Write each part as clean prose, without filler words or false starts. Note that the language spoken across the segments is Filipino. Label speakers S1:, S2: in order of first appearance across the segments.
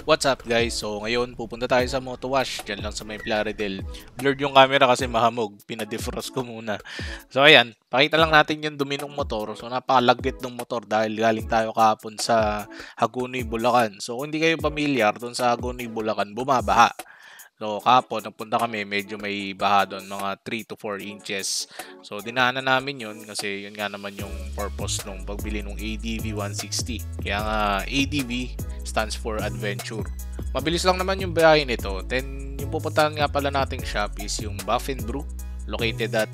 S1: What's up guys? So ngayon pupunta tayo sa Moto Wash dyan lang sa may Plaridel. Blurred yung camera kasi mahamog, pinadefrost ko muna. So ayan, pakita lang natin yung dumi ng motor. So napakalagkit ng motor dahil galing tayo kahapon sa Hagonoy, Bulacan. So kung hindi kayo familiar doon sa Hagonoy, Bulacan, bumabaha. So kahapon nagpunta kami, medyo may baha doon, mga 3 to 4 inches. So dinaanan namin yun kasi yun nga naman yung purpose nung pagbili ng ADV 160. Kaya nga ADV stands for Adventure. Mabilis lang naman yung biyahe nito. Then yung pupuntahan nga pala nating shop is yung Buff and Brew, located at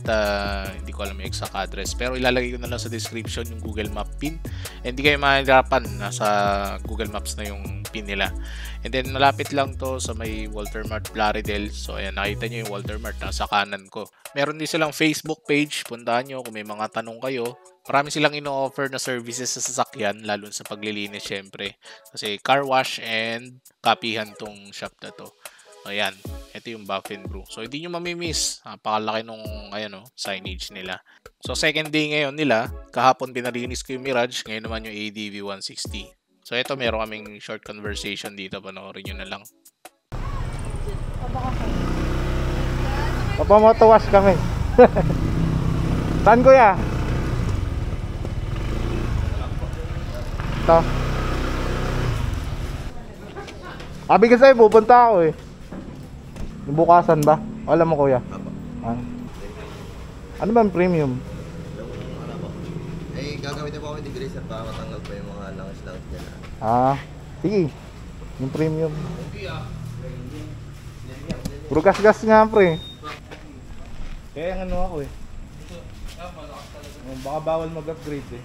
S1: hindi ko alam yung exact address, pero ilalagay ko na lang sa description yung Google Map pin. Hindi kayo mahirapan, nasa Google Maps na yung pin nila. And then malapit lang to sa may Walter Mart Plaridel. So ayan, nakita nyo yung Walter Mart nasa kanan ko. Meron din silang Facebook page, puntahan nyo kung may mga tanong kayo. Marami silang ino-offer na services sa sasakyan, lalo sa paglilinis syempre. Kasi car wash and kapihan tong shop na to. Ayan, ito yung Buff and Brew. So hindi nyo mamimiss. Napakalaki nung signage nila. So second day ngayon nila. Kahapon pinalinis ko yung Mirage. Ngayon naman yung ADV 160. So ito, meron kaming short conversation dito. Panoorin nyo na lang.
S2: Moto Wash kami. Saan kuya? Ito. Sabi ko sa'yo, pupunta ako eh. Bukasan ba? Alam mo kuya? Ano ba ang premium?
S3: Eh, gagamitin po ako ng degreaser para matanggal pa yung mga langis-langis dyan.
S2: Sige. Yung premium. Puro gas-gas nga pre. Kaya ang ano ako eh. Baka bawal mag-upgrade eh.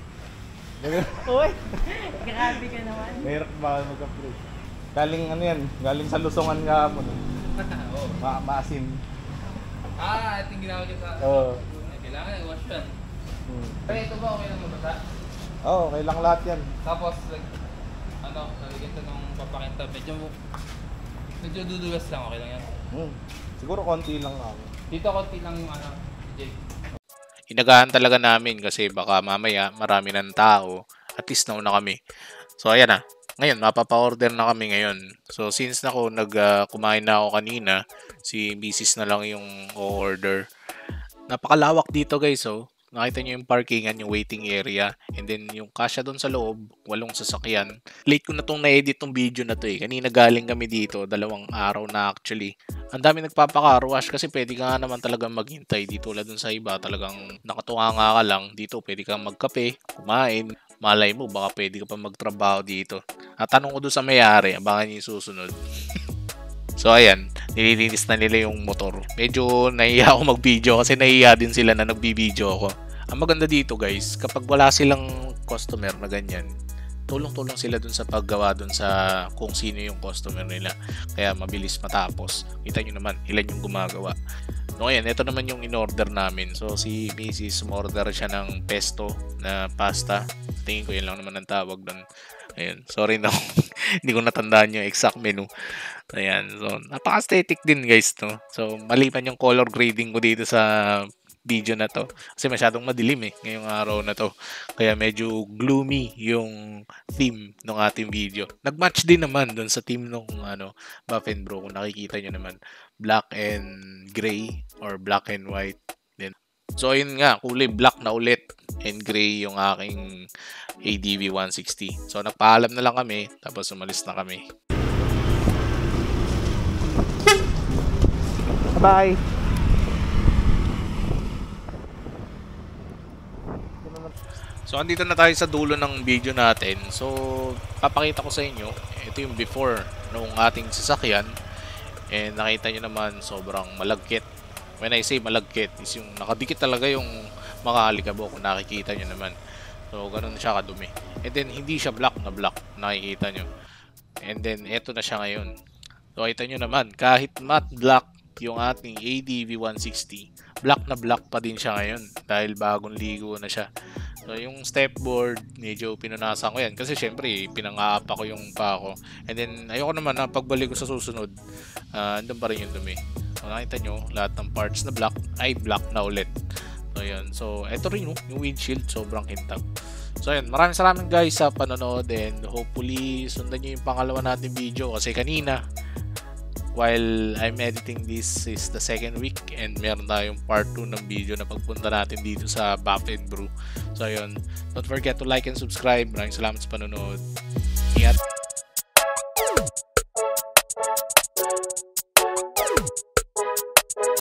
S4: Uy! Grabe ka naman.
S2: Mahirap bawal mag-upgrade. Galing ano yan, galing sa Lusungan kahapon. Maasim.
S4: Ito yung ginawa niyo sa...
S2: Oo.
S4: Kailangan i-wash yan. Pero ito ba okay lang mabasa?
S2: Oo, okay lang lahat yan.
S4: Tapos, nalagyan ito ng papakinta. Medyo dudulas lang, okay lang yan.
S2: Siguro konti lang ako.
S4: Dito konti lang yung DJ.
S1: Inagahan talaga namin kasi baka mamaya marami ng tao. At least nauna kami. So ayan na. Ngayon, mapapa-order na kami ngayon. So, since kumain na ako kanina, si Mrs. na lang yung o-order. Napakalawak dito guys, oh. Nakita nyo yung parkingan, yung waiting area. And then, yung kasya doon sa loob, 8 sasakyan. Late ko na itong na-edit tong video na to eh. Kanina galing kami dito, 2 araw na actually. Ang dami nagpapaka-car wash kasi pwede ka nga naman talagang maghintay. Dito tulad dun sa iba, talagang nakatunga nga ka lang. Dito pwede kang magkape, kumain. Malay mo, baka pwede ka pa magtrabaho dito. At tanong ko doon sa may-ari, baka niya susunod. So ayan, nililinis na nila yung motor. Medyo nahiya ako mag-video kasi nahiya din sila na nagbibideo ako. Ang maganda dito guys, kapag wala silang customer na ganyan, tulong-tulong sila dun sa paggawa dun sa kung sino yung customer nila. Kaya mabilis matapos. Kita nyo naman, ilan yung gumagawa. So ayan, ito naman yung in-order namin. So si Mrs. umorder siya ng pesto na pasta. Tingin ko yun lang naman ang tawag doon. Ayan, sorry na hindi ko natandaan yung exact menu. Ayan, so napaka-aesthetic din guys to. So maliban yung color grading ko dito sa video na to. Kasi masyadong madilim eh ngayong araw na to. Kaya medyo gloomy yung theme ng ating video. Nag-match din naman doon sa theme ng Buff and Brew. Kung nakikita nyo naman, black and gray or black and white. Then, so ayun nga, kulay black na ulit and gray yung aking ADV 160. So nagpaalam na lang kami, tapos umalis na kami.
S2: Bye!
S1: So andito na tayo sa dulo ng video natin. So papakita ko sa inyo, ito yung before nung ating sasakyan. And nakita nyo naman sobrang malagkit. When I say malagkit is yung nakadikit talaga yung mga alikabok, kung nakikita nyo naman. So ganun siya kadumi. And then hindi siya black na black, nakikita nyo. And then eto na siya ngayon. So kita nyo naman, kahit matte black yung ating ADV 160, black na black pa din siya ngayon dahil bagong ligo na siya. So yung stepboard, medyo pinunasan ko yan kasi syempre pinang-aapa ko yung pa ko. And then ayoko naman na pagbalik ko sa susunod, andun pa rin yung dumi. So nakita nyo, lahat ng parts na black ay black na ulit. So yun. So eto rin yung windshield, sobrang kintab. So yun, maraming salamat guys sa panonood, and hopefully sundan nyo yung pangalawa natin video kasi kanina while I'm editing this is the second week and meron tayong part 2 ng video na pagpunta natin dito sa Buff and Brew. So yun, don't forget to like and subscribe. Maraming salamat sa panonood. Ingat!